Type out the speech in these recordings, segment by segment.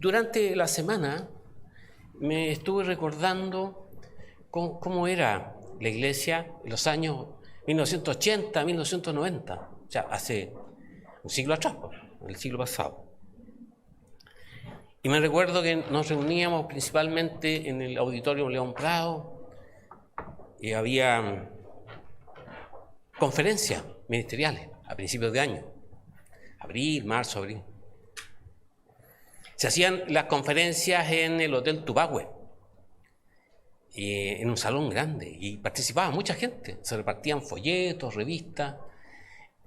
Durante la semana me estuve recordando cómo era la iglesia en los años 1980, 1990, o sea, hace un siglo atrás, el siglo pasado. Y me recuerdo que nos reuníamos principalmente en el Auditorio León Prado y había conferencias ministeriales a principios de año, abril, marzo, abril. Se hacían las conferencias en el Hotel Tubahue, en un salón grande, y participaba mucha gente. Se repartían folletos, revistas,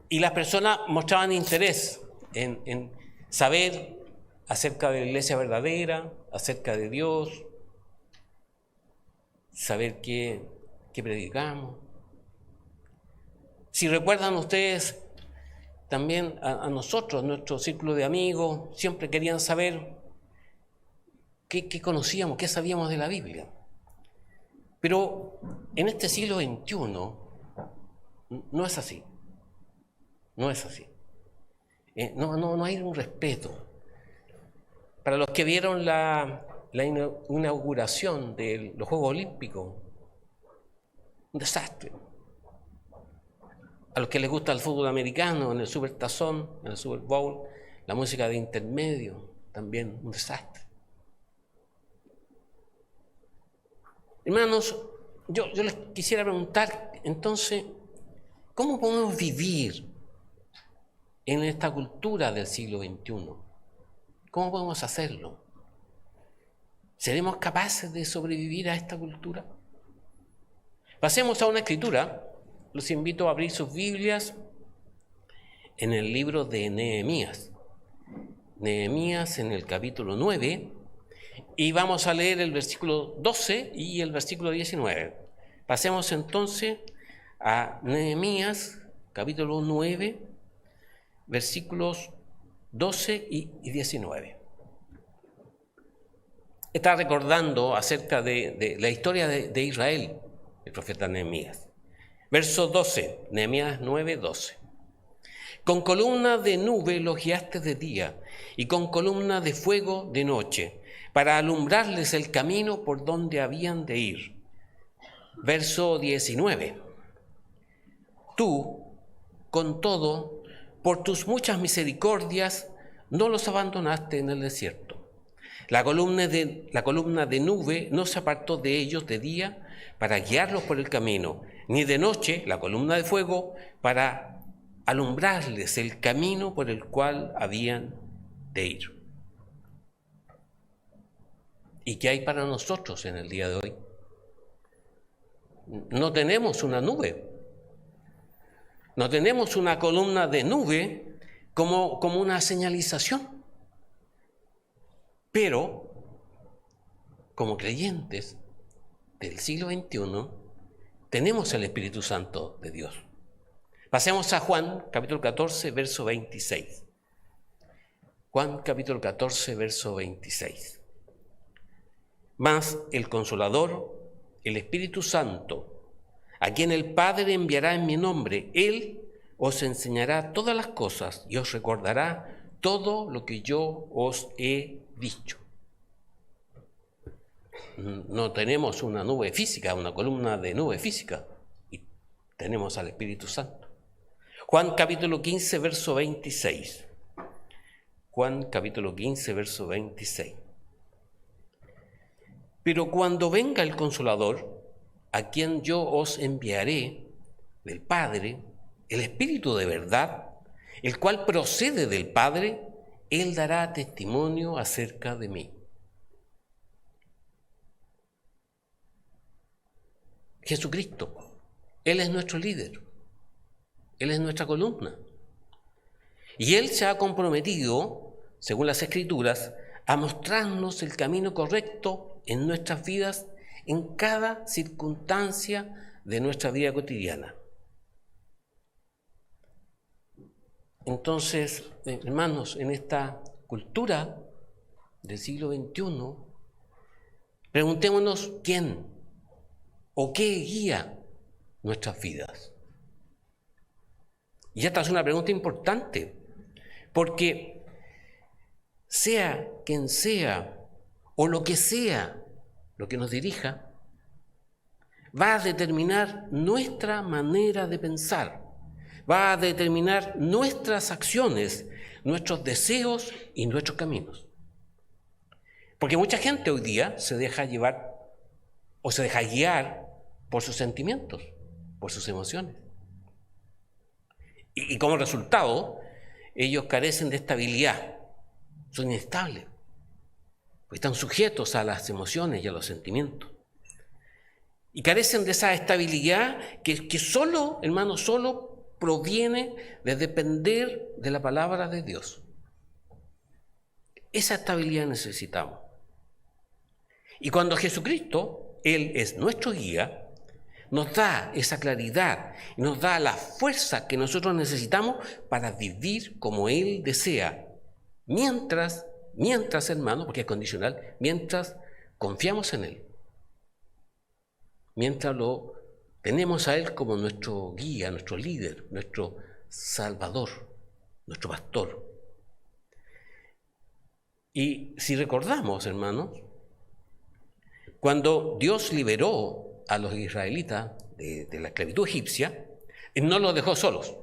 y las personas mostraban interés en saber acerca de la iglesia verdadera, acerca de Dios, saber qué predicamos. Si recuerdan ustedes, también a nosotros, nuestro círculo de amigos, siempre querían saber qué conocíamos, qué sabíamos de la Biblia. Pero en este siglo XXI no es así. No es así. No hay un respeto. Para los que vieron la inauguración de los Juegos Olímpicos, un desastre. A los que les gusta el fútbol americano, en el Supertazón, en el Super Bowl, la música de intermedio, también un desastre. Hermanos, yo les quisiera preguntar, entonces, ¿cómo podemos vivir en esta cultura del siglo XXI? ¿Cómo podemos hacerlo? ¿Seremos capaces de sobrevivir a esta cultura? Pasemos a una escritura. Los invito a abrir sus Biblias en el libro de Nehemías. Nehemías en el capítulo 9, y vamos a leer el versículo 12 y el versículo 19. Pasemos entonces a Nehemías, capítulo 9, versículos 12 y 19. Está recordando acerca de la historia de Israel, el profeta Nehemías. Verso 12, Nehemías 9, 12. Con columna de nube los guiaste de día y con columna de fuego de noche, para alumbrarles el camino por donde habían de ir. Verso 19. Tú, con todo, por tus muchas misericordias, no los abandonaste en el desierto. La columna de nube no se apartó de ellos de día para guiarlos por el camino, ni de noche la columna de fuego para alumbrarles el camino por el cual habían de ir. ¿Y qué hay para nosotros en el día de hoy? No tenemos una nube. No tenemos una columna de nube como una señalización. Pero, como creyentes del siglo XXI, tenemos el Espíritu Santo de Dios. Pasemos a Juan, capítulo 14, verso 26. Juan, capítulo 14, verso 26. Mas el Consolador, el Espíritu Santo, a quien el Padre enviará en mi nombre, Él os enseñará todas las cosas y os recordará todo lo que yo os he dicho. No tenemos una nube física, una columna de nube física, y tenemos al Espíritu Santo. Juan capítulo 15, verso 26. Juan capítulo 15, verso 26. Pero cuando venga el Consolador, a quien yo os enviaré del Padre, el Espíritu de verdad, el cual procede del Padre, Él dará testimonio acerca de mí. Jesucristo, Él es nuestro líder, Él es nuestra columna. Y Él se ha comprometido, según las Escrituras, a mostrarnos el camino correcto en nuestras vidas, en cada circunstancia de nuestra vida cotidiana. Entonces, hermanos, en esta cultura del siglo XXI, preguntémonos quién o qué guía nuestras vidas. Y esta es una pregunta importante, porque sea quien sea o lo que sea lo que nos dirija, va a determinar nuestra manera de pensar, va a determinar nuestras acciones, nuestros deseos y nuestros caminos. Porque mucha gente hoy día se deja llevar o se deja guiar por sus sentimientos, por sus emociones. Y como resultado, ellos carecen de estabilidad, son inestables, porque están sujetos a las emociones y a los sentimientos. Y carecen de esa estabilidad que solo, hermano, solo proviene de depender de la palabra de Dios. Esa estabilidad necesitamos. Y cuando Jesucristo, Él es nuestro guía, nos da esa claridad y nos da la fuerza que nosotros necesitamos para vivir como Él desea. Mientras, hermano, porque es condicional, mientras confiamos en Él. Mientras lo tenemos a Él como nuestro guía, nuestro líder, nuestro salvador, nuestro pastor. Y si recordamos, hermanos, cuando Dios liberó a los israelitas de la esclavitud egipcia, Él no los dejó solos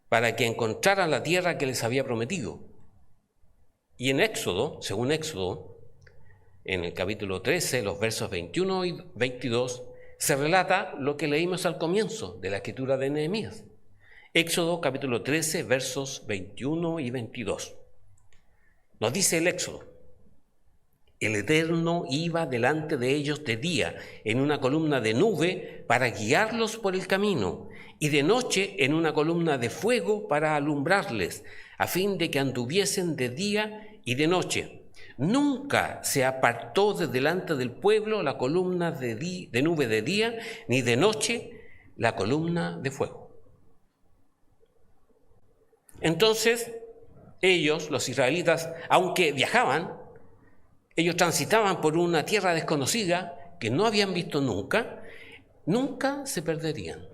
para que encontraran la tierra que les había prometido. Y en Éxodo, según Éxodo, en el capítulo 13, los versos 21 y 22, se relata lo que leímos al comienzo de la escritura de Nehemías. Éxodo capítulo 13, versos 21 y 22. Nos dice el Éxodo: el Eterno iba delante de ellos de día en una columna de nube para guiarlos por el camino, y de noche en una columna de fuego para alumbrarles, a fin de que anduviesen de día y de noche. Nunca se apartó de delante del pueblo la columna de nube de día, ni de noche la columna de fuego. Entonces, ellos, los israelitas, aunque viajaban, ellos transitaban por una tierra desconocida que no habían visto nunca, nunca se perderían.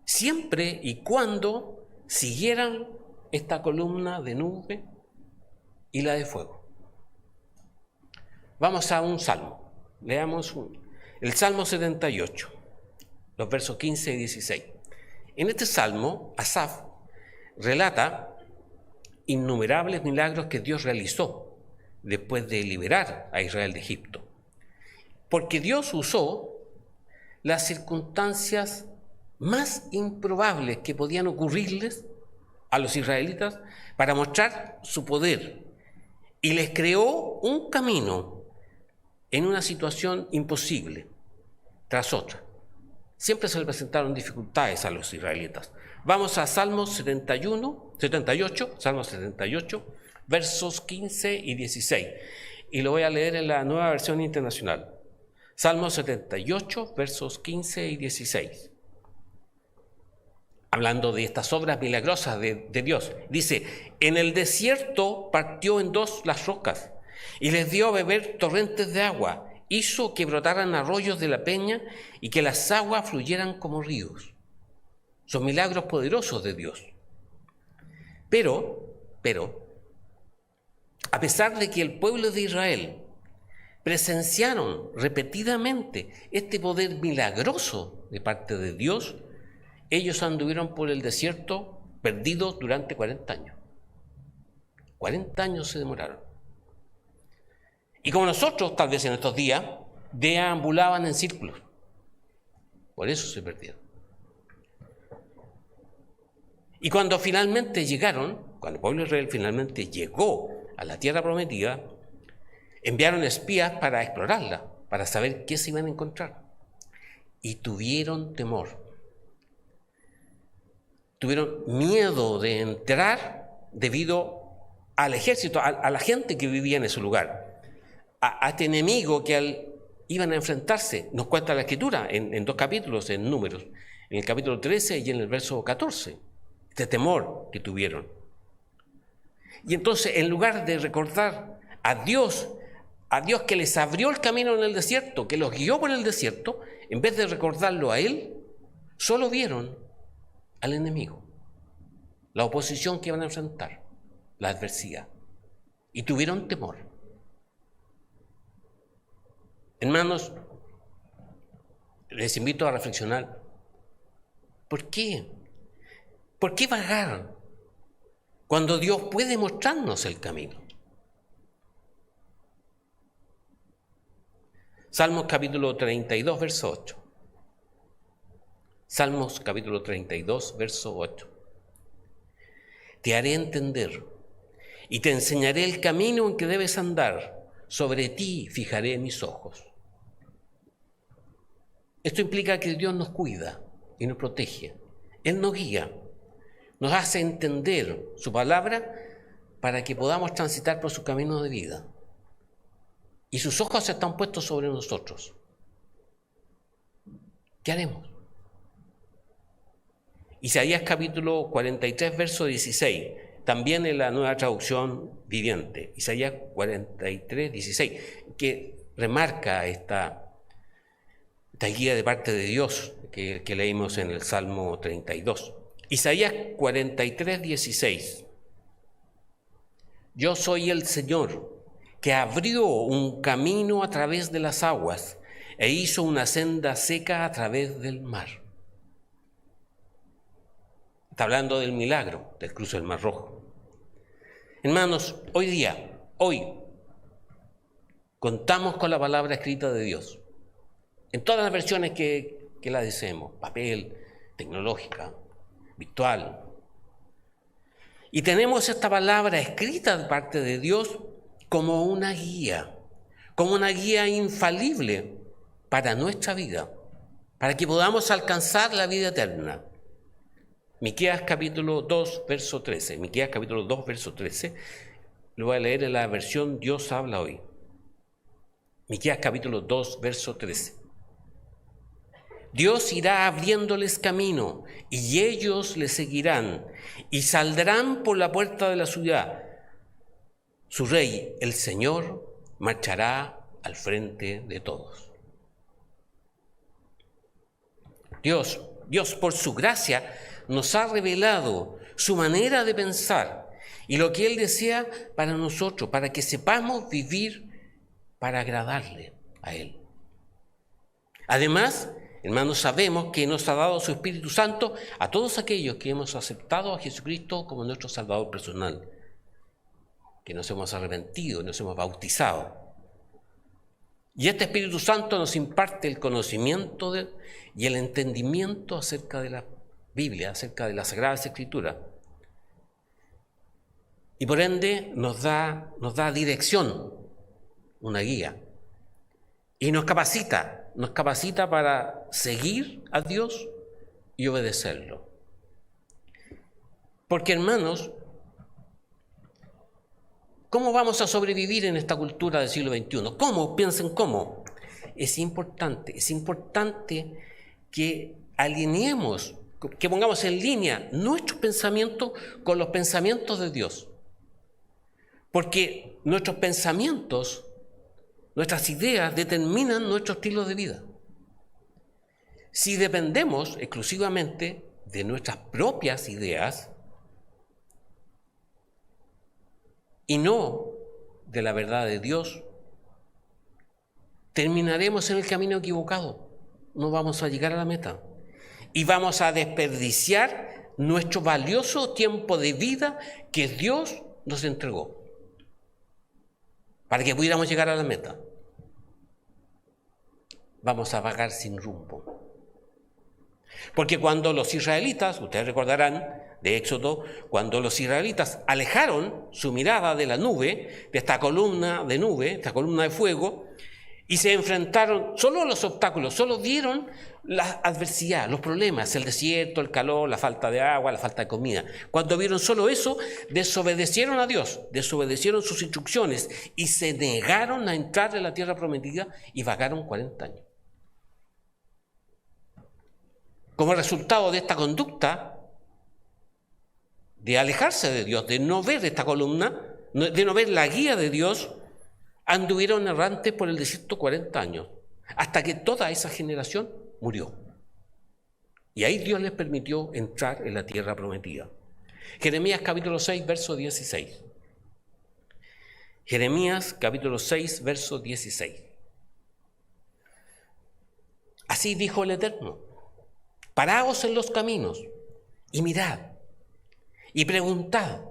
Siempre y cuando siguieran esta columna de nube y la de fuego. Vamos a un salmo. Leamos el Salmo 78, los versos 15 y 16. En este salmo, Asaf relata innumerables milagros que Dios realizó después de liberar a Israel de Egipto. Porque Dios usó las circunstancias más improbables que podían ocurrirles a los israelitas para mostrar su poder, y les creó un camino en una situación imposible tras otra. Siempre se le presentaron dificultades a los israelitas. Vamos a Salmo 78, versos 15 y 16. Y lo voy a leer en la Nueva Versión Internacional. Salmo 78, versos 15 y 16. Hablando de estas obras milagrosas de Dios. Dice: en el desierto partió en dos las rocas y les dio a beber torrentes de agua. Hizo que brotaran arroyos de la peña y que las aguas fluyeran como ríos. Son milagros poderosos de Dios. Pero, a pesar de que el pueblo de Israel presenciaron repetidamente este poder milagroso de parte de Dios, ellos anduvieron por el desierto perdidos durante 40 años. 40 años se demoraron. Y como nosotros, tal vez en estos días, deambulaban en círculos. Por eso se perdieron. Y cuando finalmente llegaron, cuando el pueblo de Israel finalmente llegó a la tierra prometida, enviaron espías para explorarla, para saber qué se iban a encontrar. Y tuvieron temor. Tuvieron miedo de entrar debido al ejército, a la gente que vivía en ese lugar, a este enemigo que iban a enfrentarse. Nos cuenta la Escritura en dos capítulos, en Números, en el capítulo 13 y en el verso 14, este temor que tuvieron. Y entonces, en lugar de recordar a Dios que les abrió el camino en el desierto, que los guió por el desierto, en vez de recordarlo a Él, solo vieron al enemigo, la oposición que iban a enfrentar. la adversidad y tuvieron temor. Hermanos, les invito a reflexionar. ¿Por qué? ¿Por qué vagar cuando Dios puede mostrarnos el camino? Salmos capítulo 32, verso 8. Salmos capítulo 32, verso 8. Te haré entender y te enseñaré el camino en que debes andar. Sobre ti fijaré mis ojos. Esto implica que Dios nos cuida y nos protege. Él nos guía, nos hace entender su palabra para que podamos transitar por su camino de vida. Y sus ojos están puestos sobre nosotros. ¿Qué haremos? Isaías capítulo 43, verso 16, también en la Nueva Traducción Viviente. Isaías 43, 16, que remarca esta guía de parte de Dios que leímos en el Salmo 32. Isaías 43, 16. Yo soy el Señor, que abrió un camino a través de las aguas e hizo una senda seca a través del mar. Está hablando del milagro del cruce del Mar Rojo. Hermanos, hoy, contamos con la palabra escrita de Dios. En todas las versiones que la deseemos, papel, tecnológica, virtual. Y tenemos esta palabra escrita de parte de Dios como una guía infalible para nuestra vida, para que podamos alcanzar la vida eterna. Miqueas capítulo 2, verso 13. Miqueas capítulo 2, verso 13. Lo voy a leer en la versión Dios habla hoy. Miqueas capítulo 2, verso 13. Dios irá abriéndoles camino, y ellos le seguirán, y saldrán por la puerta de la ciudad. Su rey, el Señor, marchará al frente de todos. Dios por su gracia nos ha revelado su manera de pensar y lo que Él desea para nosotros, para que sepamos vivir para agradarle a Él. Además, hermanos, sabemos que nos ha dado su Espíritu Santo a todos aquellos que hemos aceptado a Jesucristo como nuestro Salvador personal, que nos hemos arrepentido, nos hemos bautizado. Y este Espíritu Santo nos imparte el conocimiento y el entendimiento acerca de la Biblia, acerca de las Sagradas Escrituras. Y por ende nos da dirección, una guía. Y nos capacita para seguir a Dios y obedecerlo. Porque, hermanos, ¿cómo vamos a sobrevivir en esta cultura del siglo XXI? ¿Cómo? Piensen cómo. Es importante que alineemos, que pongamos en línea nuestros pensamientos con los pensamientos de Dios. Porque nuestros pensamientos, nuestras ideas determinan nuestro estilo de vida. Si dependemos exclusivamente de nuestras propias ideas y no de la verdad de Dios, terminaremos en el camino equivocado. No vamos a llegar a la meta. Y vamos a desperdiciar nuestro valioso tiempo de vida que Dios nos entregó para que pudiéramos llegar a la meta. Vamos a vagar sin rumbo. Porque cuando los israelitas, ustedes recordarán de Éxodo, cuando los israelitas alejaron su mirada de la nube, de esta columna de nube, esta columna de fuego, y se enfrentaron solo a los obstáculos, solo vieron la adversidad, los problemas, el desierto, el calor, la falta de agua, la falta de comida. Cuando vieron solo eso, desobedecieron a Dios, desobedecieron sus instrucciones y se negaron a entrar en la tierra prometida y vagaron 40 años. Como resultado de esta conducta, de alejarse de Dios, de no ver esta columna, de no ver la guía de Dios, anduvieron errantes por el desierto 40 años, hasta que toda esa generación murió. Y ahí Dios les permitió entrar en la tierra prometida. Jeremías capítulo 6, verso 16. Jeremías capítulo 6, verso 16. Así dijo el Eterno: paraos en los caminos y mirad y preguntad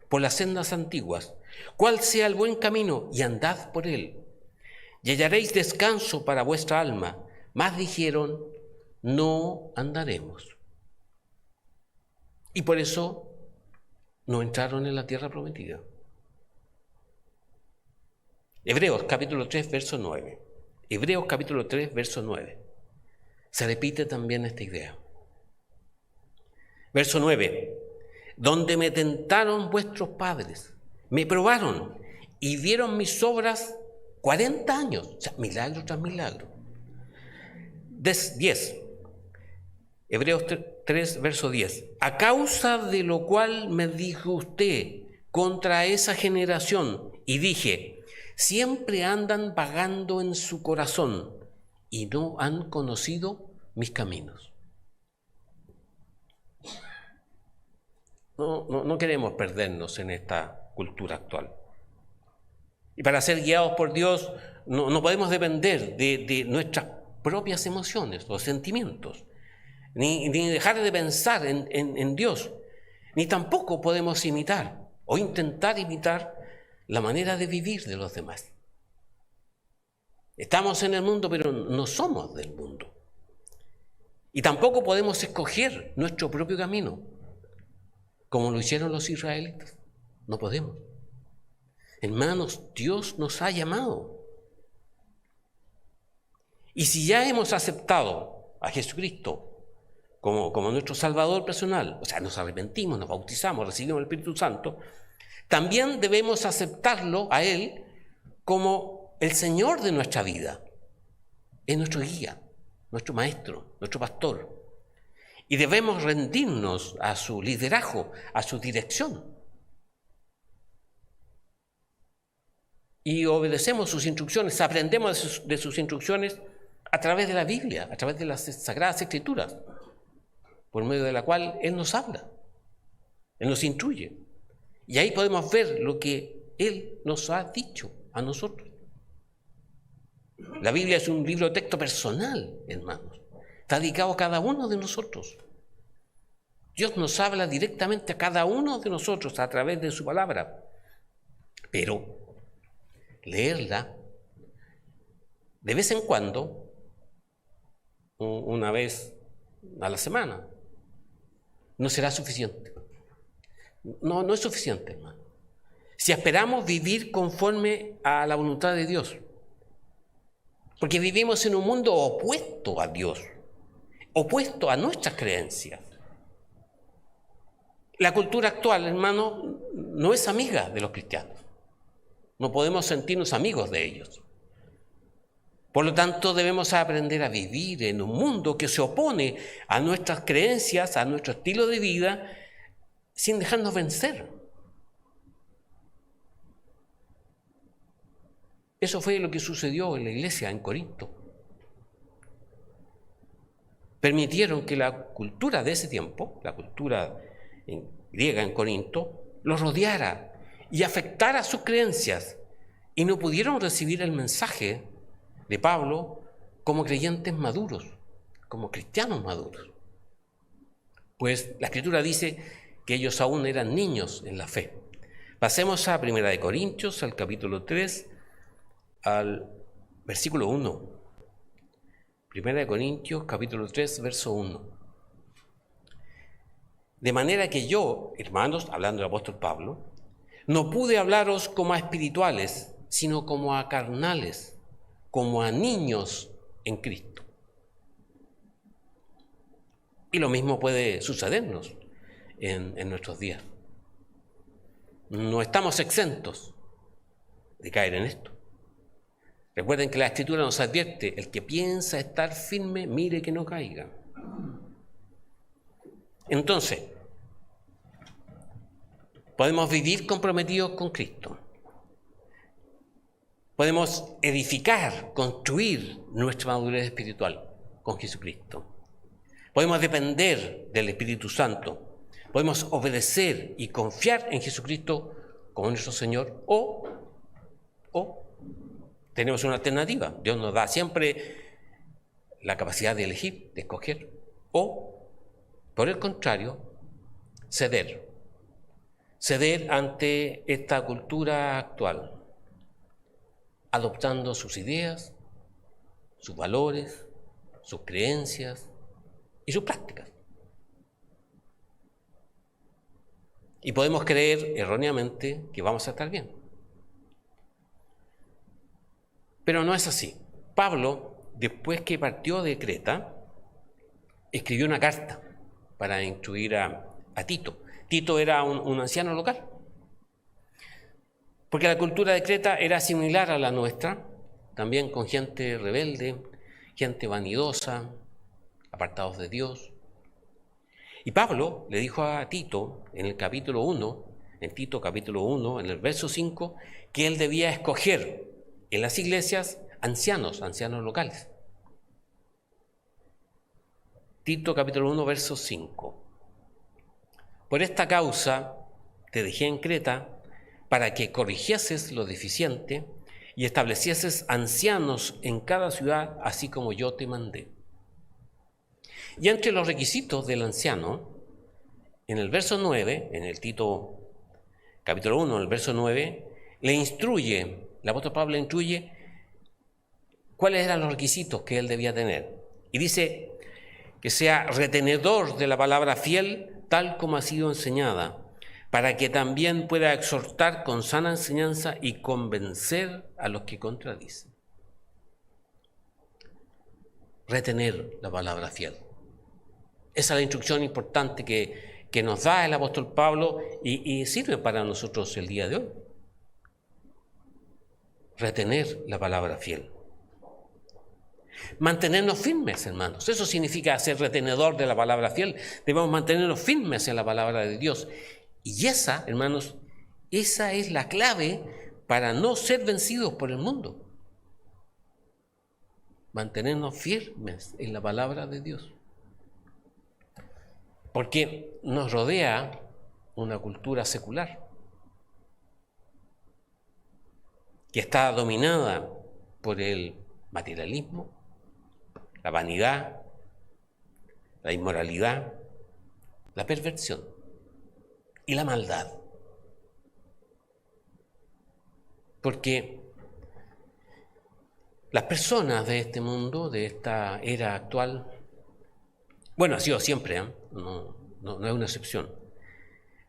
por las sendas antiguas, cuál sea el buen camino, y andad por él, y hallaréis descanso para vuestra alma. Mas dijeron: no andaremos. Y por eso no entraron en la tierra prometida. Hebreos capítulo 3, verso 9. Hebreos capítulo 3, verso 9. Se repite también esta idea. Verso 9. Donde me tentaron vuestros padres, me probaron y vieron mis obras 40 años. O sea, milagro tras milagro. 10. Hebreos 3, verso 10. A causa de lo cual me dijo usted contra esa generación y dije: siempre andan vagando en su corazón y no han conocido mis caminos. No queremos perdernos en esta cultura actual. Y para ser guiados por Dios no podemos depender de nuestras propias emociones o sentimientos, ni dejar de pensar en Dios, ni tampoco podemos imitar o intentar imitar la manera de vivir de los demás. Estamos en el mundo, pero no somos del mundo. Y tampoco podemos escoger nuestro propio camino, como lo hicieron los israelitas. No podemos. Hermanos, Dios nos ha llamado. Y si ya hemos aceptado a Jesucristo como nuestro Salvador personal, o sea, nos arrepentimos, nos bautizamos, recibimos el Espíritu Santo, también debemos aceptarlo a Él como el Señor de nuestra vida. Es nuestro guía, nuestro maestro, nuestro pastor. Y debemos rendirnos a su liderazgo, a su dirección. Y obedecemos sus instrucciones, aprendemos de sus instrucciones a través de la Biblia, a través de las Sagradas Escrituras, por medio de la cual Él nos habla, Él nos instruye. Y ahí podemos ver lo que Él nos ha dicho a nosotros. La Biblia es un libro de texto personal, hermanos. Está dedicado a cada uno de nosotros. Dios nos habla directamente a cada uno de nosotros a través de su palabra. Pero leerla de vez en cuando, una vez a la semana, no será suficiente. No es suficiente, hermano. Si esperamos vivir conforme a la voluntad de Dios, porque vivimos en un mundo opuesto a Dios, opuesto a nuestras creencias. La cultura actual, hermano, no es amiga de los cristianos. No podemos sentirnos amigos de ellos. Por lo tanto, debemos aprender a vivir en un mundo que se opone a nuestras creencias, a nuestro estilo de vida, sin dejarnos vencer. Eso fue lo que sucedió en la iglesia en Corinto. Permitieron que la cultura de ese tiempo, la cultura griega en Corinto, los rodeara y afectara sus creencias, y no pudieron recibir el mensaje de Pablo como creyentes maduros, como cristianos maduros. Pues la Escritura dice que ellos aún eran niños en la fe. Pasemos a 1 Corintios, al capítulo 3, al versículo 1. 1 Corintios, capítulo 3, verso 1. De manera que yo, hermanos, hablando del apóstol Pablo, no pude hablaros como a espirituales, sino como a carnales, como a niños en Cristo. Y lo mismo puede sucedernos en nuestros días. No estamos exentos de caer en esto. Recuerden que la Escritura nos advierte: el que piensa estar firme, mire que no caiga. Entonces, podemos vivir comprometidos con Cristo. Podemos edificar, construir nuestra madurez espiritual con Jesucristo. Podemos depender del Espíritu Santo Podemos obedecer y confiar en Jesucristo como nuestro Señor o tenemos una alternativa. Dios nos da siempre la capacidad de elegir, de escoger. O, por el contrario, ceder ante esta cultura actual, adoptando sus ideas, sus valores, sus creencias y sus prácticas. Y podemos creer erróneamente que vamos a estar bien. Pero no es así. Pablo, después que partió de Creta, escribió una carta para instruir a Tito. Tito era un anciano local, porque la cultura de Creta era similar a la nuestra, también con gente rebelde, gente vanidosa, apartados de Dios. Y Pablo le dijo a Tito en el capítulo 1, en Tito capítulo 1, en el verso 5, que él debía escoger en las iglesias ancianos locales. Tito capítulo 1, verso 5. Por esta causa te dejé en Creta para que corrigieses lo deficiente y establecieses ancianos en cada ciudad, así como yo te mandé. Y entre los requisitos del anciano, en el verso 9, en el Tito capítulo 1, en el verso 9, el apóstol Pablo le instruye cuáles eran los requisitos que él debía tener. Y dice que sea retenedor de la palabra fiel, tal como ha sido enseñada, para que también pueda exhortar con sana enseñanza y convencer a los que contradicen. Retener la palabra fiel. Esa es la instrucción importante que nos da el apóstol Pablo y sirve para nosotros el día de hoy. Retener la palabra fiel. Mantenernos firmes, hermanos. Eso significa ser retenedor de la palabra fiel. Debemos mantenernos firmes en la palabra de Dios. Y esa, hermanos, esa es la clave para no ser vencidos por el mundo. Mantenernos firmes en la palabra de Dios. Porque nos rodea una cultura secular que está dominada por el materialismo, la vanidad, la inmoralidad, la perversión y la maldad. Porque las personas de este mundo, de esta era actual, bueno, ha sido siempre, no es una excepción,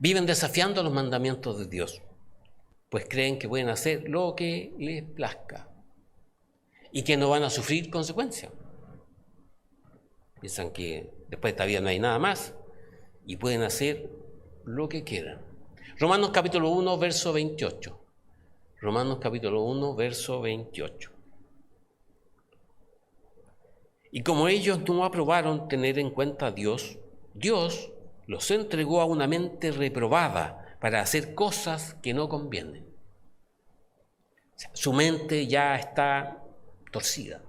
viven desafiando los mandamientos de Dios, pues creen que pueden hacer lo que les plazca y que no van a sufrir consecuencias. Piensan que después de esta vida no hay nada más y pueden hacer lo que quieran. Romanos capítulo 1, verso 28. Romanos capítulo 1, verso 28. Y como ellos no aprobaron tener en cuenta a Dios, Dios los entregó a una mente reprobada para hacer cosas que no convienen. O sea, su mente ya está torcida.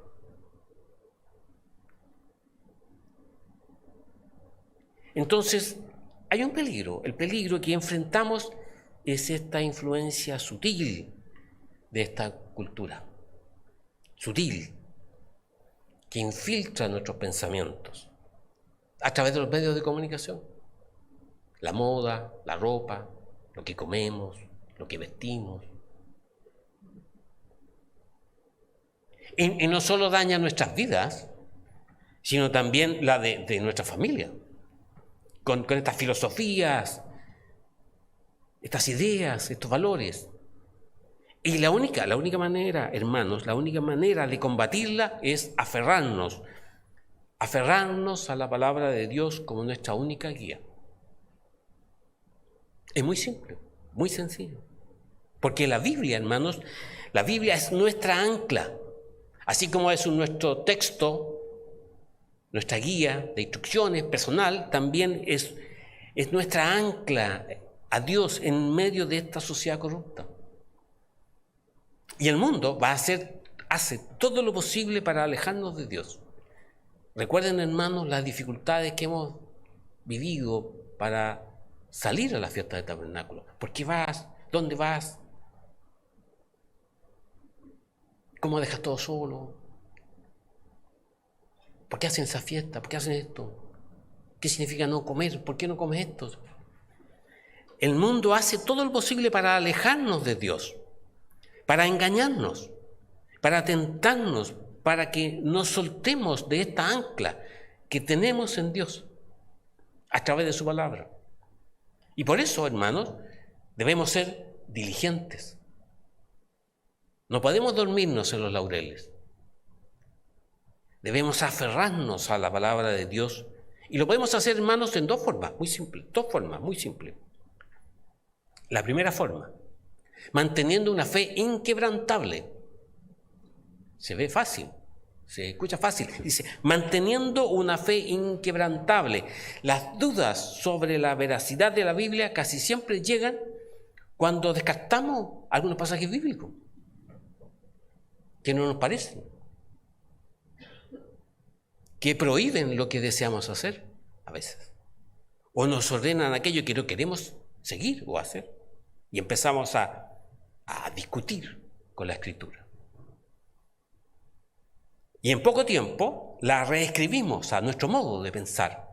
Entonces, hay un peligro. El peligro que enfrentamos es esta influencia sutil de esta cultura. Sutil. Que infiltra nuestros pensamientos a través de los medios de comunicación. La moda, la ropa, lo que comemos, lo que vestimos. Y no solo daña nuestras vidas, sino también la de nuestra familia. Con estas filosofías, estas ideas, estos valores. Y la única manera, hermanos, la única manera de combatirla es aferrarnos a la palabra de Dios como nuestra única guía. Es muy simple, muy sencillo. Porque la Biblia, hermanos, la Biblia es nuestra ancla. Así como es nuestro texto, nuestra guía de instrucciones personal, también es nuestra ancla a Dios en medio de esta sociedad corrupta. Y el mundo hace todo lo posible para alejarnos de Dios. Recuerden, hermanos, las dificultades que hemos vivido para salir a la fiesta del tabernáculo. ¿Por qué vas? ¿Dónde vas? ¿Cómo dejas todo solo? ¿Por qué hacen esa fiesta? ¿Por qué hacen esto? ¿Qué significa no comer? ¿Por qué no comes esto? El mundo hace todo lo posible para alejarnos de Dios, para engañarnos, para tentarnos, para que nos soltemos de esta ancla que tenemos en Dios a través de su palabra. Y por eso, hermanos, debemos ser diligentes. No podemos dormirnos en los laureles. Debemos aferrarnos a la palabra de Dios. Y lo podemos hacer, hermanos, en dos formas muy simples. La primera forma, manteniendo una fe inquebrantable. Se ve fácil, se escucha fácil. Dice, manteniendo una fe inquebrantable. Las dudas sobre la veracidad de la Biblia casi siempre llegan cuando descartamos algunos pasajes bíblicos que no nos parecen, que prohíben lo que deseamos hacer a veces, o nos ordenan aquello que no queremos seguir o hacer, y empezamos a discutir con la Escritura. Y en poco tiempo la reescribimos a nuestro modo de pensar.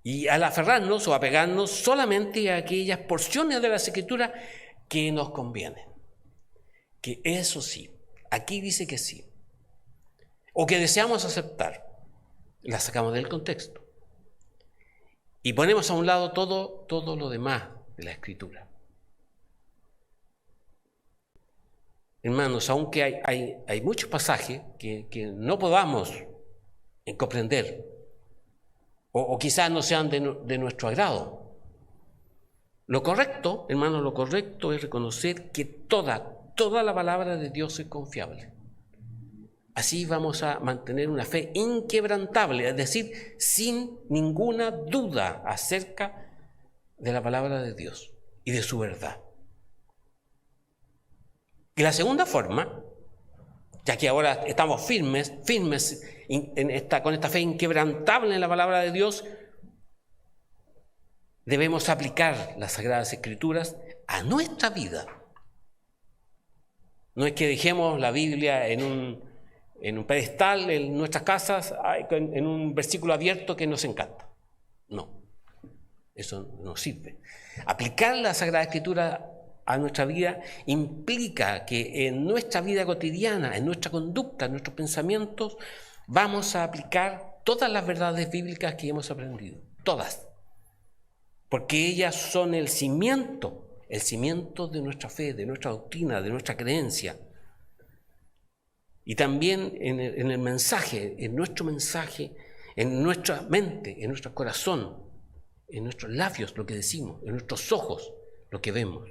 Y al aferrarnos o apegarnos solamente a aquellas porciones de las Escrituras que nos convienen. Que eso sí, aquí dice que sí. O que deseamos aceptar, la sacamos del contexto. Y ponemos a un lado todo lo demás de la Escritura. Hermanos, aunque hay muchos pasajes que no podamos comprender, o quizás no sean de nuestro agrado, lo correcto, hermanos, lo correcto es reconocer que toda la palabra de Dios es confiable. Así vamos a mantener una fe inquebrantable, es decir, sin ninguna duda acerca de la palabra de Dios y de su verdad. Y la segunda forma, ya que ahora estamos firmes con esta fe inquebrantable en la palabra de Dios, debemos aplicar las Sagradas Escrituras a nuestra vida. No es que dejemos la Biblia en un pedestal en nuestras casas, en un versículo abierto que nos encanta. No, eso no sirve. Aplicar la Sagrada Escritura a nuestra vida implica que en nuestra vida cotidiana, en nuestra conducta, en nuestros pensamientos, vamos a aplicar todas las verdades bíblicas que hemos aprendido, todas, porque ellas son el cimiento de nuestra fe, de nuestra doctrina, de nuestra creencia. Y también en el mensaje, en nuestro mensaje, en nuestra mente, en nuestro corazón, en nuestros labios lo que decimos, en nuestros ojos lo que vemos.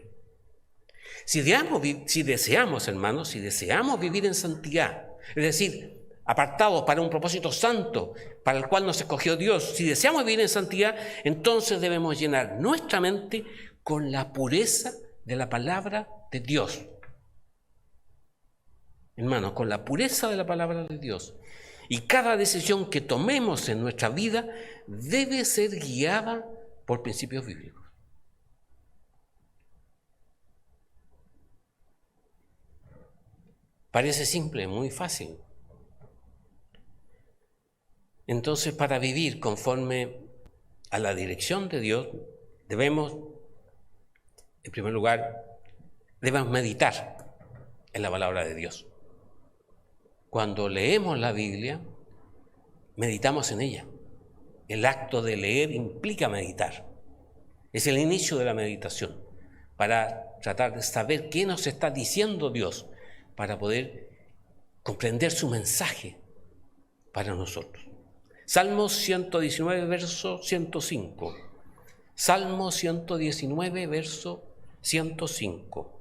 Si deseamos, hermanos, si deseamos vivir en santidad, es decir, apartados para un propósito santo, para el cual nos escogió Dios, si deseamos vivir en santidad, entonces debemos llenar nuestra mente con la pureza de la palabra de Dios. Hermanos, con la pureza de la palabra de Dios. Y cada decisión que tomemos en nuestra vida debe ser guiada por principios bíblicos. Parece simple, muy fácil. Entonces, para vivir conforme a la dirección de Dios, debemos, en primer lugar, meditar en la palabra de Dios. Cuando leemos la Biblia, meditamos en ella. El acto de leer implica meditar. Es el inicio de la meditación, para tratar de saber qué nos está diciendo Dios, para poder comprender su mensaje para nosotros. Salmo 119, verso 105. Salmo 119, verso 105.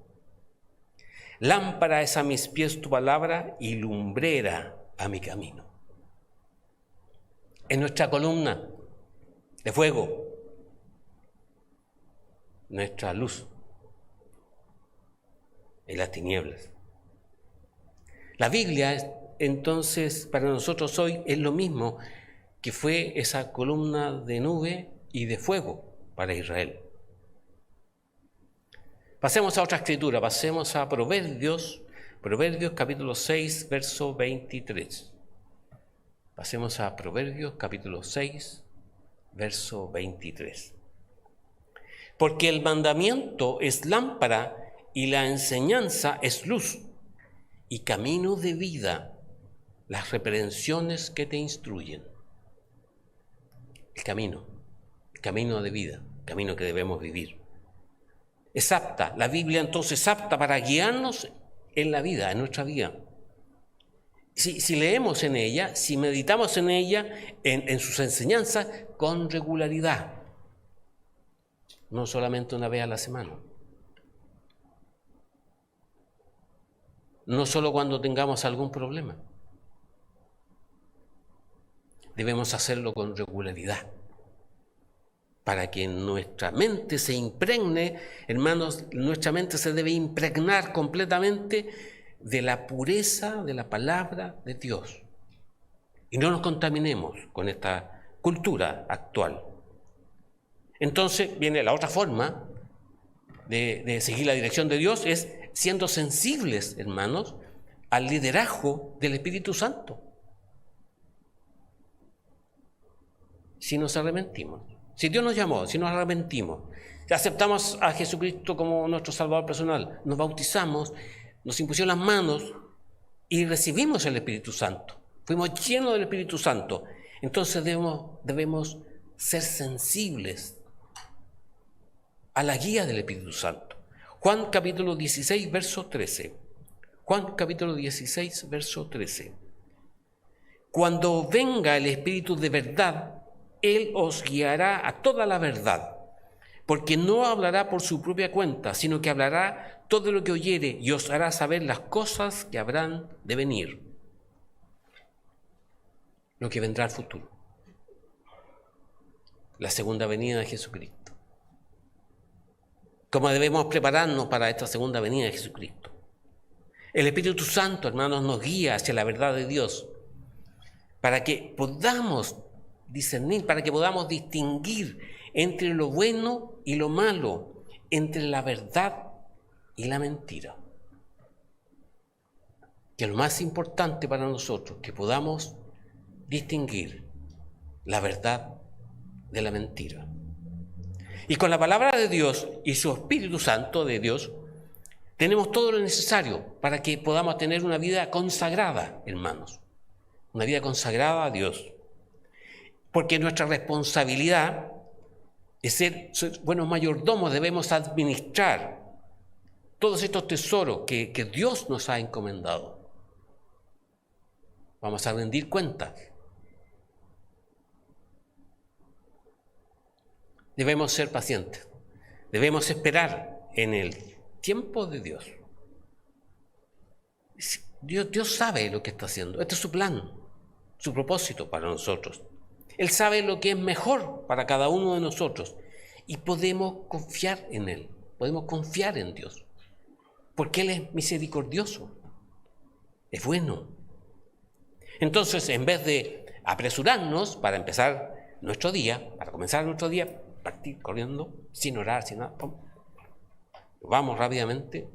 Lámpara es a mis pies tu palabra y lumbrera a mi camino. En nuestra columna de fuego, nuestra luz en las tinieblas. La Biblia, entonces, para nosotros hoy es lo mismo que fue esa columna de nube y de fuego para Israel. Pasemos a otra escritura, pasemos a Proverbios capítulo 6, verso 23. Pasemos a Proverbios capítulo 6, verso 23. Porque el mandamiento es lámpara y la enseñanza es luz y camino de vida las reprensiones que te instruyen. El camino de vida, el camino que debemos vivir. Es apta, la Biblia entonces es apta para guiarnos en la vida, en nuestra vida. Si leemos en ella, si meditamos en ella, en sus enseñanzas, con regularidad. No solamente una vez a la semana. No solo cuando tengamos algún problema. Debemos hacerlo con regularidad. Para que nuestra mente se impregne, hermanos, nuestra mente se debe impregnar completamente de la pureza de la palabra de Dios. Y no nos contaminemos con esta cultura actual. Entonces viene la otra forma de seguir la dirección de Dios, es siendo sensibles, hermanos, al liderazgo del Espíritu Santo. Si nos arrepentimos, si Dios nos llamó, si nos arrepentimos, aceptamos a Jesucristo como nuestro Salvador personal, nos bautizamos, nos impusieron las manos y recibimos el Espíritu Santo, fuimos llenos del Espíritu Santo, entonces debemos ser sensibles a la guía del Espíritu Santo. Juan capítulo 16, verso 13. Juan capítulo 16, verso 13. Cuando venga el Espíritu de verdad, Él os guiará a toda la verdad, porque no hablará por su propia cuenta, sino que hablará todo lo que oyere y os hará saber las cosas que habrán de venir. Lo que vendrá al futuro. La segunda venida de Jesucristo. ¿Cómo debemos prepararnos para esta segunda venida de Jesucristo? El Espíritu Santo, hermanos, nos guía hacia la verdad de Dios para que podamos discernir, para que podamos distinguir entre lo bueno y lo malo, entre la verdad y la mentira. Que lo más importante para nosotros, que podamos distinguir la verdad de la mentira. Y con la palabra de Dios y su Espíritu Santo de Dios, tenemos todo lo necesario para que podamos tener una vida consagrada, hermanos. Una vida consagrada a Dios. Porque nuestra responsabilidad es ser buenos mayordomos, debemos administrar todos estos tesoros que Dios nos ha encomendado. Vamos a rendir cuentas. Debemos ser pacientes, debemos esperar en el tiempo de Dios. Dios sabe lo que está haciendo, este es su plan, su propósito para nosotros. Él sabe lo que es mejor para cada uno de nosotros y podemos confiar en Él, podemos confiar en Dios, porque Él es misericordioso, es bueno. Entonces, en vez de apresurarnos para empezar nuestro día, para comenzar nuestro día, partir corriendo, sin orar, sin nada, vamos rápidamente,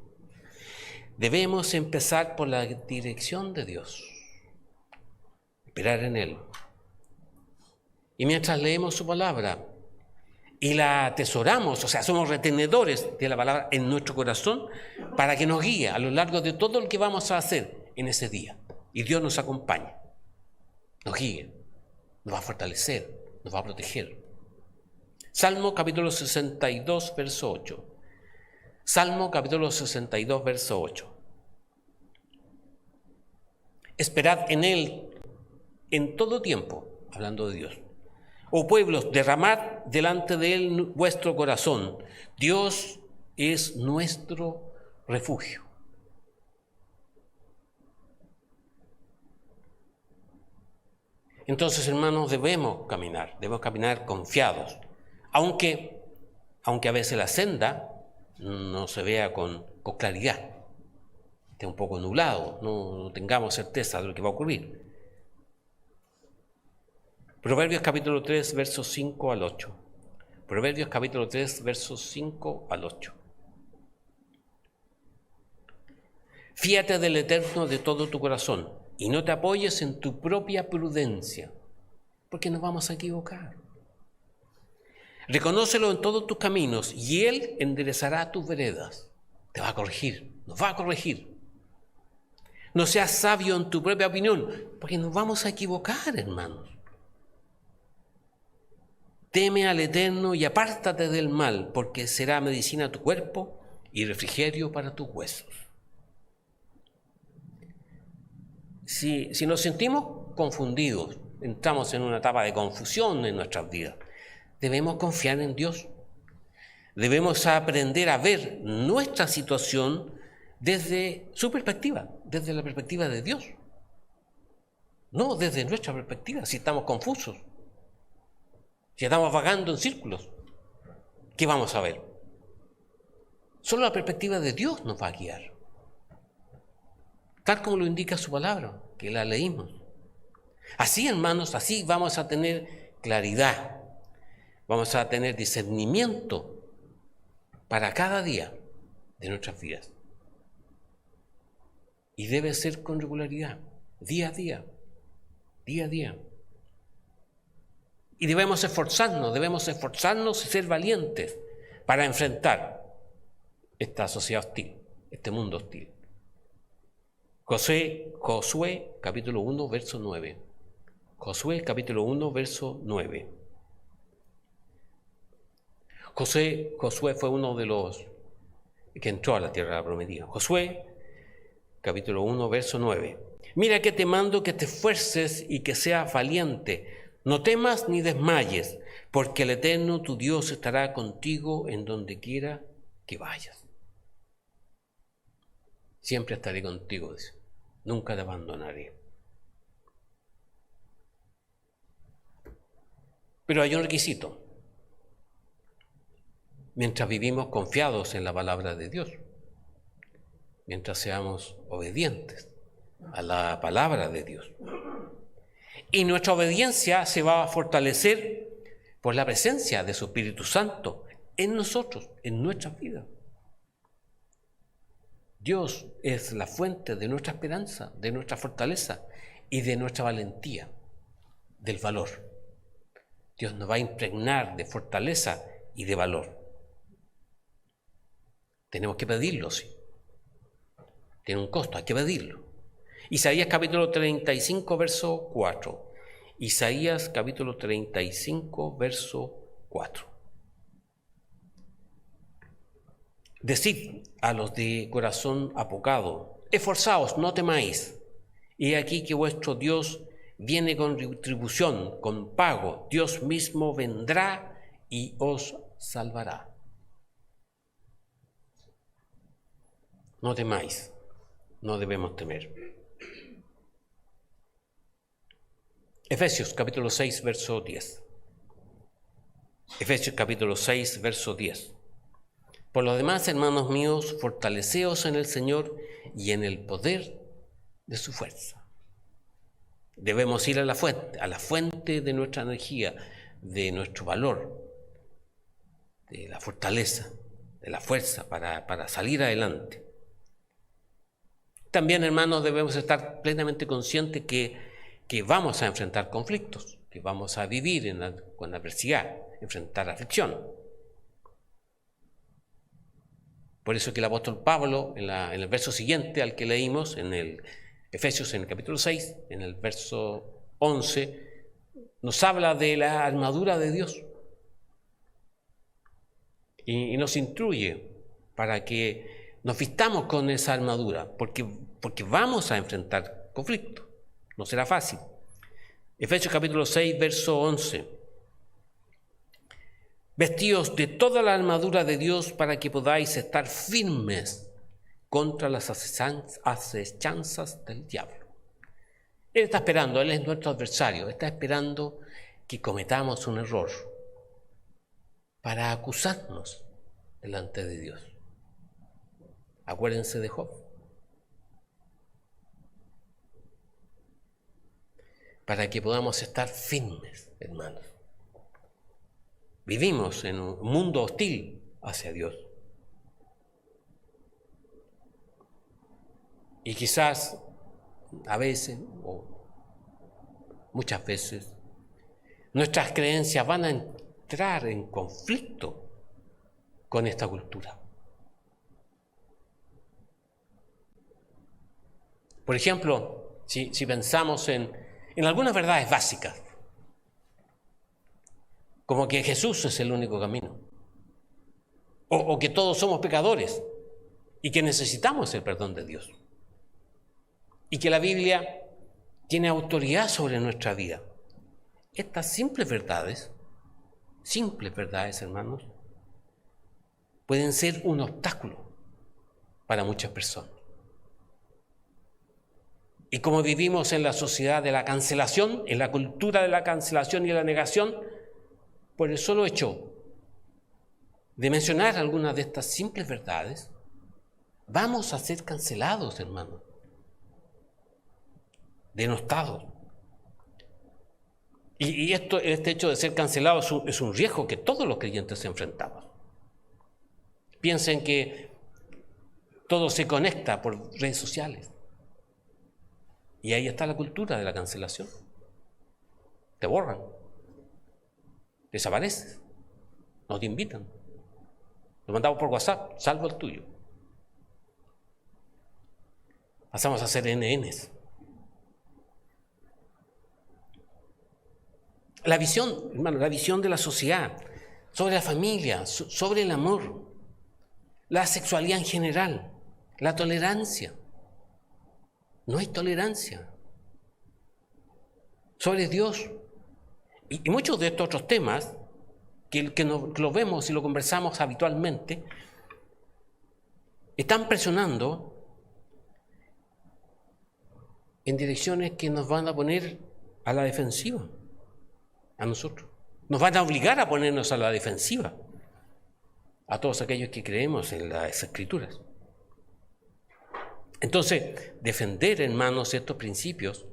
debemos empezar por la dirección de Dios, esperar en Él. Y mientras leemos su palabra y la atesoramos, o sea, somos retenedores de la palabra en nuestro corazón para que nos guíe a lo largo de todo lo que vamos a hacer en ese día. Y Dios nos acompaña, nos guíe, nos va a fortalecer, nos va a proteger. Salmo capítulo 62, verso 8. Salmo capítulo 62, verso 8. Esperad en Él en todo tiempo, hablando de Dios. Oh pueblos, derramad delante de Él vuestro corazón. Dios es nuestro refugio. Entonces, hermanos, debemos caminar confiados. Aunque a veces la senda no se vea con claridad, esté un poco nublado, no tengamos certeza de lo que va a ocurrir. Proverbios capítulo 3, versos 5 al 8. Proverbios capítulo 3, versos 5 al 8. Fíate del Eterno de todo tu corazón y no te apoyes en tu propia prudencia, porque nos vamos a equivocar. Reconócelo en todos tus caminos y Él enderezará tus veredas. Te va a corregir, nos va a corregir. No seas sabio en tu propia opinión, porque nos vamos a equivocar, hermanos. Teme al Eterno y apártate del mal, porque será medicina a tu cuerpo y refrigerio para tus huesos. Si nos sentimos confundidos, entramos en una etapa de confusión en nuestras vidas, debemos confiar en Dios. Debemos aprender a ver nuestra situación desde su perspectiva, desde la perspectiva de Dios. No desde nuestra perspectiva, si estamos confusos, si estamos vagando en círculos, ¿qué vamos a ver? Solo la perspectiva de Dios nos va a guiar, tal como lo indica su palabra, que la leímos. Así, hermanos, así vamos a tener claridad, vamos a tener discernimiento para cada día de nuestras vidas. Y debe ser con regularidad, día a día, día a día. Y debemos esforzarnos y ser valientes para enfrentar esta sociedad hostil, este mundo hostil. Josué capítulo 1, verso 9. Josué capítulo 1, verso 9. Josué fue uno de los que entró a la tierra prometida. Josué capítulo 1, verso 9. Mira que te mando que te esfuerces y que seas valiente. No temas ni desmayes, porque el Eterno tu Dios estará contigo en donde quiera que vayas. Siempre estaré contigo, dice. Nunca te abandonaré. Pero hay un requisito. Mientras vivimos confiados en la palabra de Dios, mientras seamos obedientes a la palabra de Dios. Y nuestra obediencia se va a fortalecer por la presencia de su Espíritu Santo en nosotros, en nuestras vidas. Dios es la fuente de nuestra esperanza, de nuestra fortaleza y de nuestra valentía, del valor. Dios nos va a impregnar de fortaleza y de valor. Tenemos que pedirlo, sí. Tiene un costo, hay que pedirlo. Isaías capítulo 35, verso 4. Isaías capítulo 35, verso 4. Decid a los de corazón apocado, esforzaos, no temáis. He aquí que vuestro Dios viene con retribución, con pago. Dios mismo vendrá y os salvará. No temáis, no debemos temer. Efesios capítulo 6, verso 10. Efesios capítulo 6, verso 10. Por lo demás, hermanos míos, fortaleceos en el Señor y en el poder de su fuerza. Debemos ir a la fuente de nuestra energía, de nuestro valor, de la fortaleza, de la fuerza para salir adelante. También, hermanos, debemos estar plenamente conscientes que vamos a enfrentar conflictos, que vamos a vivir con adversidad, enfrentar aflicción. Por eso que el apóstol Pablo, en el verso siguiente al que leímos, en el Efesios, en el capítulo 6, en el verso 11, nos habla de la armadura de Dios y nos instruye para que nos vistamos con esa armadura, porque vamos a enfrentar conflictos, no será fácil. Efesios capítulo 6, verso 11. Vestíos de toda la armadura de Dios para que podáis estar firmes contra las acechanzas del diablo. Él está esperando, Él es nuestro adversario, está esperando que cometamos un error para acusarnos delante de Dios. Acuérdense de Job. Para que podamos estar firmes, hermanos. Vivimos en un mundo hostil hacia Dios. Y quizás a veces, o muchas veces, nuestras creencias van a entrar en conflicto con esta cultura. Por ejemplo, si pensamos en algunas verdades básicas, como que Jesús es el único camino, o que todos somos pecadores y que necesitamos el perdón de Dios, y que la Biblia tiene autoridad sobre nuestra vida. Estas simples verdades, hermanos, pueden ser un obstáculo para muchas personas. Y como vivimos en la sociedad de la cancelación, en la cultura de la cancelación y la negación, por el solo hecho de mencionar algunas de estas simples verdades, vamos a ser cancelados, hermanos, denostados. Y este hecho de ser cancelados es un riesgo que todos los creyentes se enfrentamos. Piensen que todo se conecta por redes sociales. Y ahí está la cultura de la cancelación. Te borran. Desapareces. No te invitan. Lo mandamos por WhatsApp, salvo el tuyo. Pasamos a hacer NNs. La visión, hermano, la visión de la sociedad sobre la familia, sobre el amor, la sexualidad en general, la tolerancia. No hay tolerancia sobre Dios. Y muchos de estos otros temas que lo vemos y lo conversamos habitualmente están presionando en direcciones que nos van a poner a la defensiva a nosotros. Nos van a obligar a ponernos a la defensiva a todos aquellos que creemos en las Escrituras. Entonces, defender, hermanos, estos principios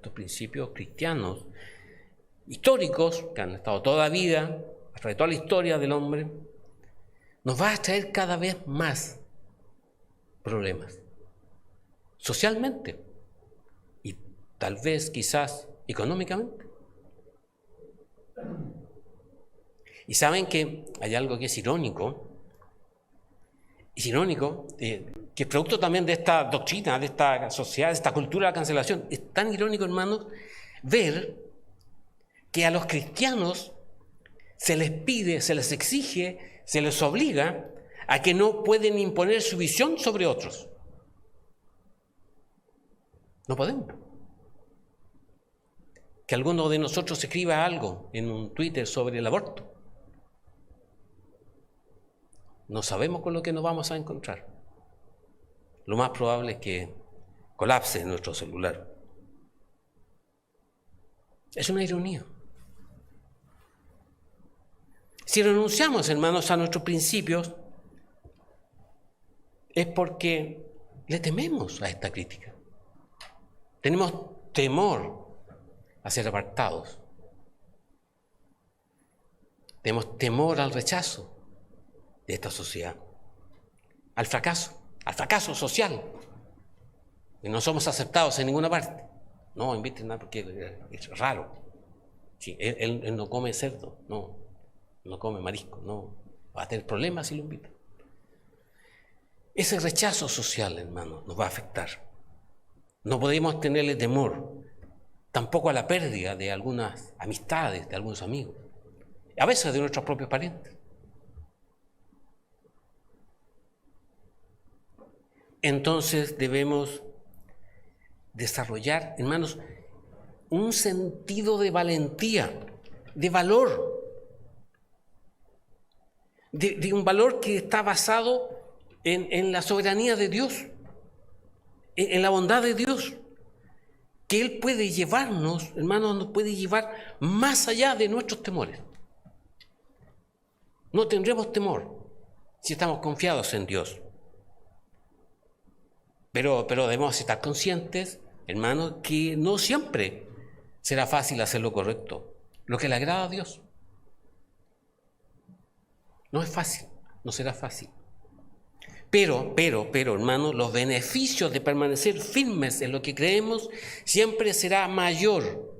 cristianos, históricos, que han estado toda la vida, a través de toda la historia del hombre, nos va a traer cada vez más problemas, socialmente y tal vez, quizás, económicamente. Y saben que hay algo que es irónico, que es producto también de esta doctrina, de esta sociedad, de esta cultura de la cancelación. Es tan irónico, hermanos, ver que a los cristianos se les pide, se les exige, se les obliga a que no pueden imponer su visión sobre otros. No podemos. Que alguno de nosotros escriba algo en un Twitter sobre el aborto. No sabemos con lo que nos vamos a encontrar. Lo más probable es que colapse nuestro celular. Es una ironía. Si renunciamos, hermanos, a nuestros principios, es porque le tememos a esta crítica. Tenemos temor a ser apartados. Tenemos temor al rechazo de esta sociedad, al fracaso social, que no somos aceptados en ninguna parte. No inviten nada porque es raro. Sí, él no come cerdo, no come marisco, no va a tener problemas si lo invitan. Ese rechazo social, hermano, nos va a afectar. No podemos tenerle temor tampoco a la pérdida de algunas amistades, de algunos amigos, a veces de nuestros propios parientes. Entonces debemos desarrollar, hermanos, un sentido de valentía, de valor, de un valor que está basado en la soberanía de Dios, en la bondad de Dios, que Él puede llevarnos, hermanos, nos puede llevar más allá de nuestros temores. No tendremos temor si estamos confiados en Dios. Pero debemos estar conscientes, hermanos, que no siempre será fácil hacer lo correcto, lo que le agrada a Dios. No es fácil, no será fácil. Pero, hermano, los beneficios de permanecer firmes en lo que creemos siempre será mayor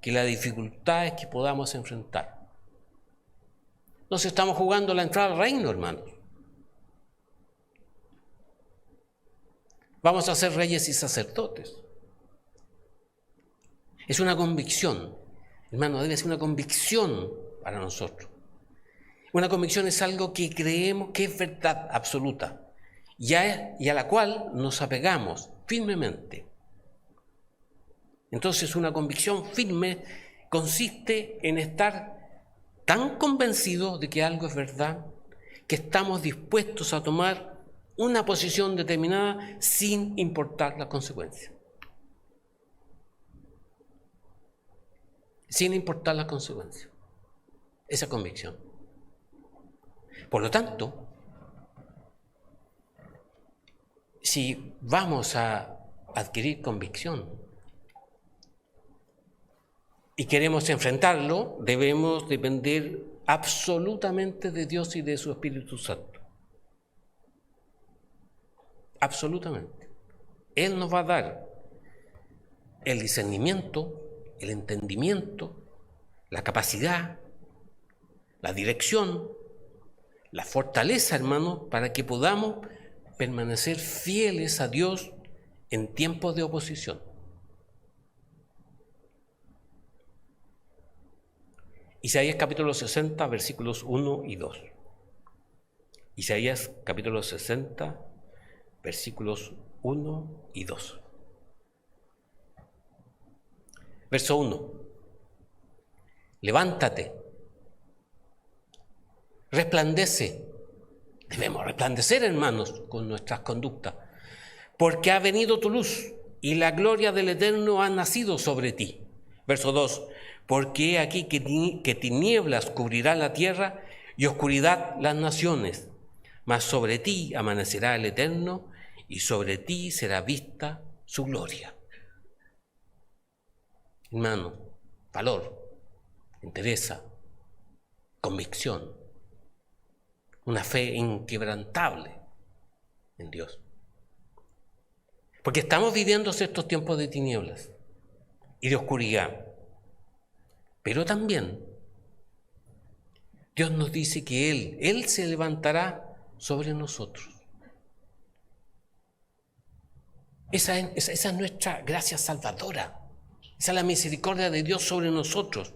que las dificultades que podamos enfrentar. Nos estamos jugando la entrada al reino, hermanos. Vamos a ser reyes y sacerdotes. Es una convicción, hermano, debe ser una convicción para nosotros. Una convicción es algo que creemos que es verdad absoluta y a la cual nos apegamos firmemente. Entonces, una convicción firme consiste en estar tan convencidos de que algo es verdad, que estamos dispuestos a tomar una posición determinada sin importar las consecuencias. Sin importar las consecuencias. Esa convicción. Por lo tanto, si vamos a adquirir convicción y queremos enfrentarlo, debemos depender absolutamente de Dios y de su Espíritu Santo. Absolutamente. Él nos va a dar el discernimiento, el entendimiento, la capacidad, la dirección, la fortaleza, hermano, para que podamos permanecer fieles a Dios en tiempos de oposición. Isaías capítulo 60, versículos 1 y 2. Isaías capítulo 60, versículos 1 y 2. Verso 1. Levántate, resplandece. Debemos resplandecer, hermanos, con nuestras conductas, porque ha venido tu luz y la gloria del Eterno ha nacido sobre ti. Verso 2. Porque he aquí que tinieblas cubrirán la tierra y oscuridad las naciones, mas sobre ti amanecerá el Eterno y sobre ti será vista su gloria. Hermano, valor, entereza, convicción, una fe inquebrantable en Dios. Porque estamos viviendo estos tiempos de tinieblas y de oscuridad. Pero también Dios nos dice que Él se levantará sobre nosotros. Esa es nuestra gracia salvadora. Esa es la misericordia de Dios sobre nosotros.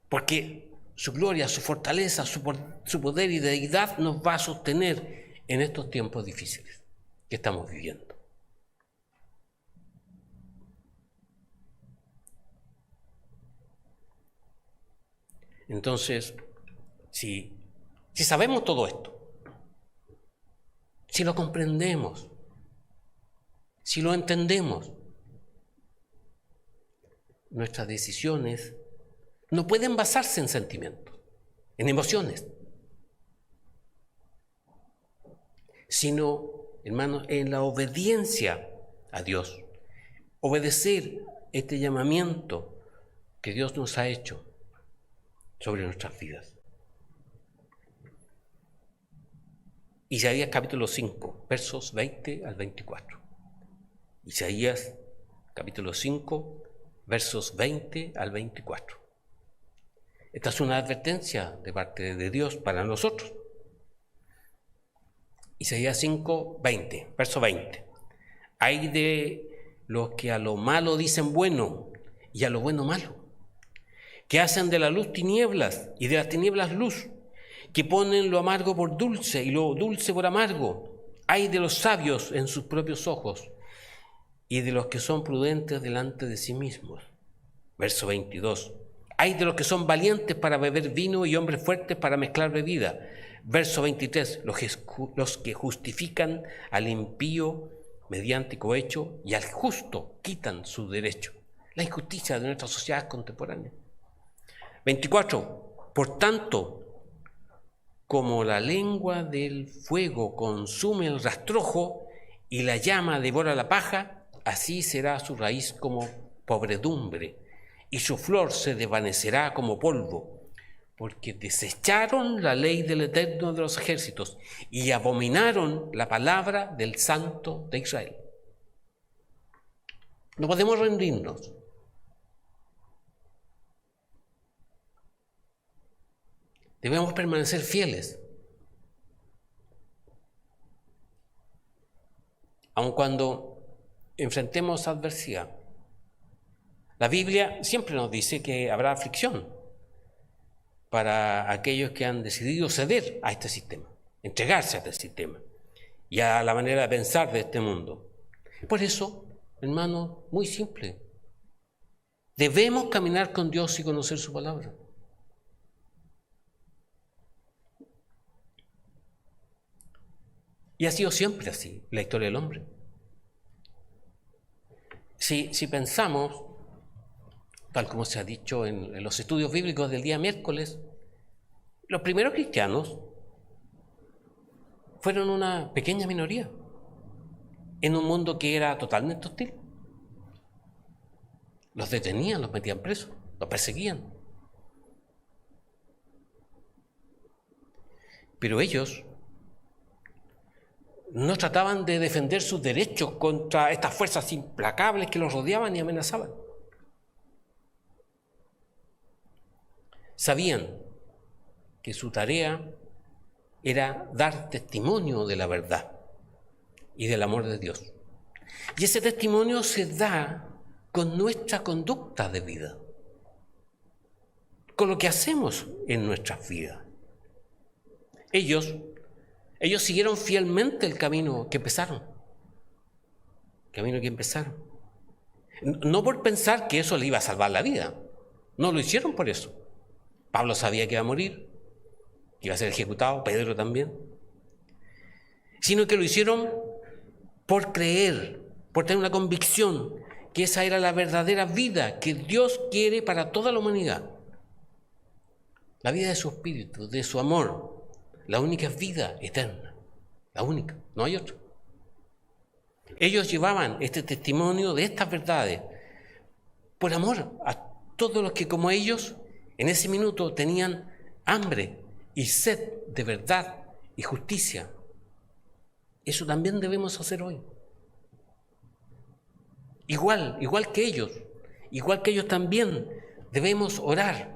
Porque su gloria, su fortaleza, su poder y deidad nos va a sostener en estos tiempos difíciles que estamos viviendo. Entonces, si sabemos todo esto, si lo comprendemos, si lo entendemos, nuestras decisiones no pueden basarse en sentimientos, en emociones, sino, hermanos, en la obediencia a Dios. Obedecer este llamamiento que Dios nos ha hecho sobre nuestras vidas. Isaías capítulo 5, versos 20 al 24. Isaías capítulo 5, versos 20 al 24. Esta es una advertencia de parte de Dios para nosotros. Isaías 5, 20, verso 20. Hay de los que a lo malo dicen bueno y a lo bueno malo, que hacen de la luz tinieblas y de las tinieblas luz, que ponen lo amargo por dulce y lo dulce por amargo. Hay de los sabios en sus propios ojos y de los que son prudentes delante de sí mismos. Verso 22. Hay de los que son valientes para beber vino y hombres fuertes para mezclar bebida. Verso 23. Los que justifican al impío mediante cohecho y al justo quitan su derecho. La injusticia de nuestra sociedad contemporánea. 24. Por tanto, como la lengua del fuego consume el rastrojo y la llama devora la paja, así será su raíz como pobredumbre y su flor se desvanecerá como polvo, porque desecharon la ley del Eterno de los ejércitos y abominaron la palabra del Santo de Israel. No podemos rendirnos. Debemos permanecer fieles, aun cuando enfrentemos adversidad. La Biblia siempre nos dice que habrá aflicción para aquellos que han decidido ceder a este sistema, entregarse a este sistema y a la manera de pensar de este mundo. Por eso, hermanos, muy simple, debemos caminar con Dios y conocer su palabra. Y ha sido siempre así la historia del hombre. Si pensamos, tal como se ha dicho en los estudios bíblicos del día miércoles, los primeros cristianos fueron una pequeña minoría en un mundo que era totalmente hostil. Los detenían, los metían presos, los perseguían. Pero ellos no trataban de defender sus derechos contra estas fuerzas implacables que los rodeaban y amenazaban. Sabían que su tarea era dar testimonio de la verdad y del amor de Dios. Y ese testimonio se da con nuestra conducta de vida, con lo que hacemos en nuestras vidas. Ellos siguieron fielmente el camino que empezaron. No por pensar que eso le iba a salvar la vida. No lo hicieron por eso. Pablo sabía que iba a morir, que iba a ser ejecutado, Pedro también. Sino que lo hicieron por creer, por tener una convicción que esa era la verdadera vida que Dios quiere para toda la humanidad. La vida de su espíritu, de su amor. La única vida eterna, la única, no hay otra. Ellos llevaban este testimonio de estas verdades por amor a todos los que como ellos en ese minuto tenían hambre y sed de verdad y justicia. Eso también debemos hacer hoy. Igual que ellos también debemos orar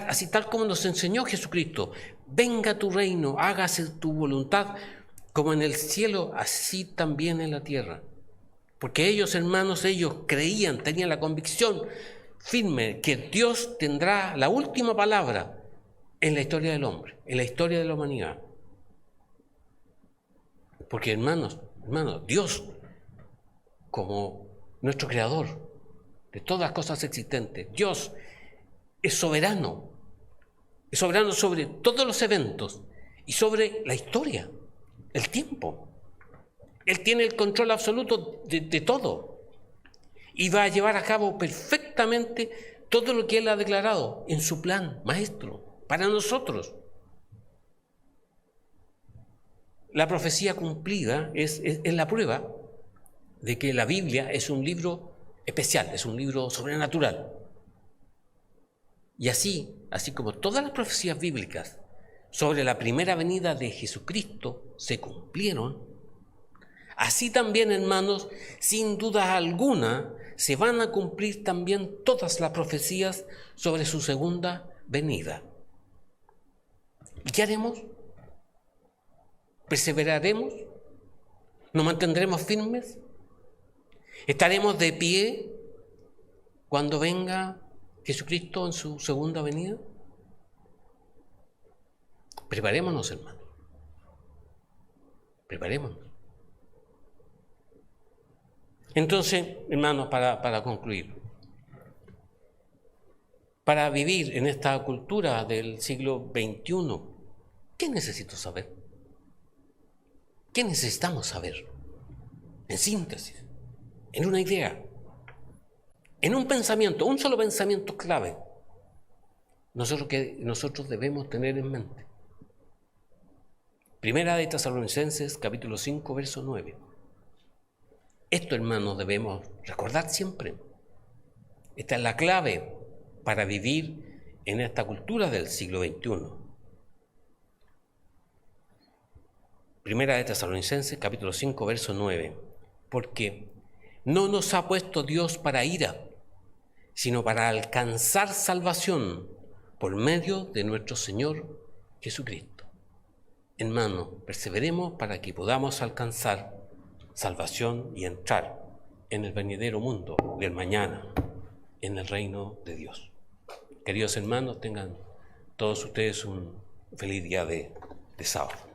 así tal como nos enseñó Jesucristo. Venga tu reino, hágase tu voluntad, como en el cielo, así también en la tierra. Porque ellos, hermanos, creían, tenían la convicción firme que Dios tendrá la última palabra en la historia del hombre, en la historia de la humanidad. Porque, hermanos, Dios, como nuestro creador de todas las cosas existentes, Dios es soberano sobre todos los eventos y sobre la historia, el tiempo. Él tiene el control absoluto de todo y va a llevar a cabo perfectamente todo lo que Él ha declarado en su plan maestro para nosotros. La profecía cumplida es la prueba de que la Biblia es un libro especial, es un libro sobrenatural. Y así como todas las profecías bíblicas sobre la primera venida de Jesucristo se cumplieron, así también, hermanos, sin duda alguna, se van a cumplir también todas las profecías sobre su segunda venida. ¿Y qué haremos? ¿Perseveraremos? ¿Nos mantendremos firmes? ¿Estaremos de pie cuando venga Jesucristo en su segunda venida? Preparémonos, hermanos. Preparémonos. Entonces, hermanos, para concluir, para vivir en esta cultura del siglo XXI, ¿qué necesito saber? ¿Qué necesitamos saber? En síntesis, en una idea, en un pensamiento, un solo pensamiento clave, nosotros debemos tener en mente. Primera de Tesalonicenses, capítulo 5, verso 9. Esto, hermanos, debemos recordar siempre. Esta es la clave para vivir en esta cultura del siglo XXI. Primera de Tesalonicenses, capítulo 5, verso 9. Porque no nos ha puesto Dios para ira, sino para alcanzar salvación por medio de nuestro Señor Jesucristo. Hermanos, perseveremos para que podamos alcanzar salvación y entrar en el venidero mundo del mañana, en el reino de Dios. Queridos hermanos, tengan todos ustedes un feliz día de sábado.